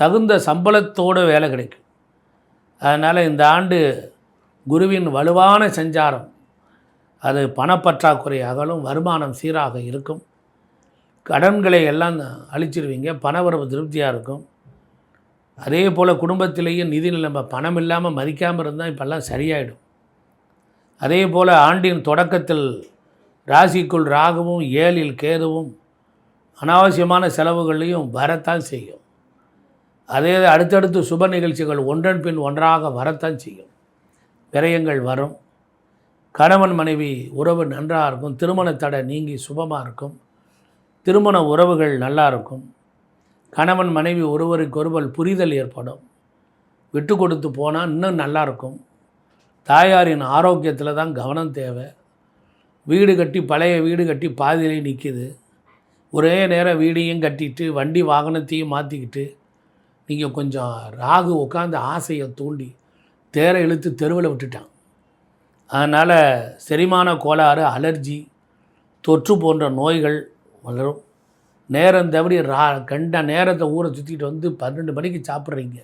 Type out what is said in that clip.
தகுந்த சம்பளத்தோடு வேலை கிடைக்கும். அதனால் இந்த ஆண்டு குருவின் வலுவான சஞ்சாரம் அது பணப்பற்றாக்குறை அகலும், வருமானம் சீராக இருக்கும், கடன்களை எல்லாம் அழிச்சிருவீங்க, பணவரவு திருப்தியாக இருக்கும். அதே போல் குடும்பத்திலேயும் நிதி நிலைமை பணம் இல்லாமல் மதிக்காமல் இருந்தால் இப்போல்லாம் சரியாயிடும். அதே போல் ஆண்டின் தொடக்கத்தில் ராசிக்குள் ராகுவும் 7ல் கேதுவும் அனாவசியமான செலவுகளையும் வரத்தான் செய்யும். அதே அடுத்தடுத்து சுப நிகழ்ச்சிகள் ஒன்றன் பின் ஒன்றாக வரத்தான் செய்யும். விரயங்கள் வரும். கணவன் மனைவி உறவு நன்றாக இருக்கும். திருமண தடை நீங்கி சுபமாக இருக்கும். திருமண உறவுகள் நல்லா இருக்கும். கணவன் மனைவி ஒருவருக்கொருவர் புரிதல் ஏற்படும். விட்டு கொடுத்து போனால் இன்னும் நல்லாயிருக்கும். தாயாரின் ஆரோக்கியத்தில் தான் கவனம் தேவை. வீடு கட்டி பழைய வீடு கட்டி பாதியிலே நிற்கிது. ஒரே நேரம் வீடையும் கட்டிட்டு வண்டி வாகனத்தையும் மாற்றிக்கிட்டு நீங்கள் கொஞ்சம் ராகு உட்காந்து ஆசையை தூண்டி தேரை இழுத்து தெருவில் விட்டுட்டான். அதனால் செரிமான கோளாறு, அலர்ஜி, தொற்று போன்ற நோய்கள் வளரும். நேரம் தவறி கண்ட நேரத்தை ஊரை சுற்றிட்டு வந்து 12 மணிக்கு சாப்பிட்றீங்க.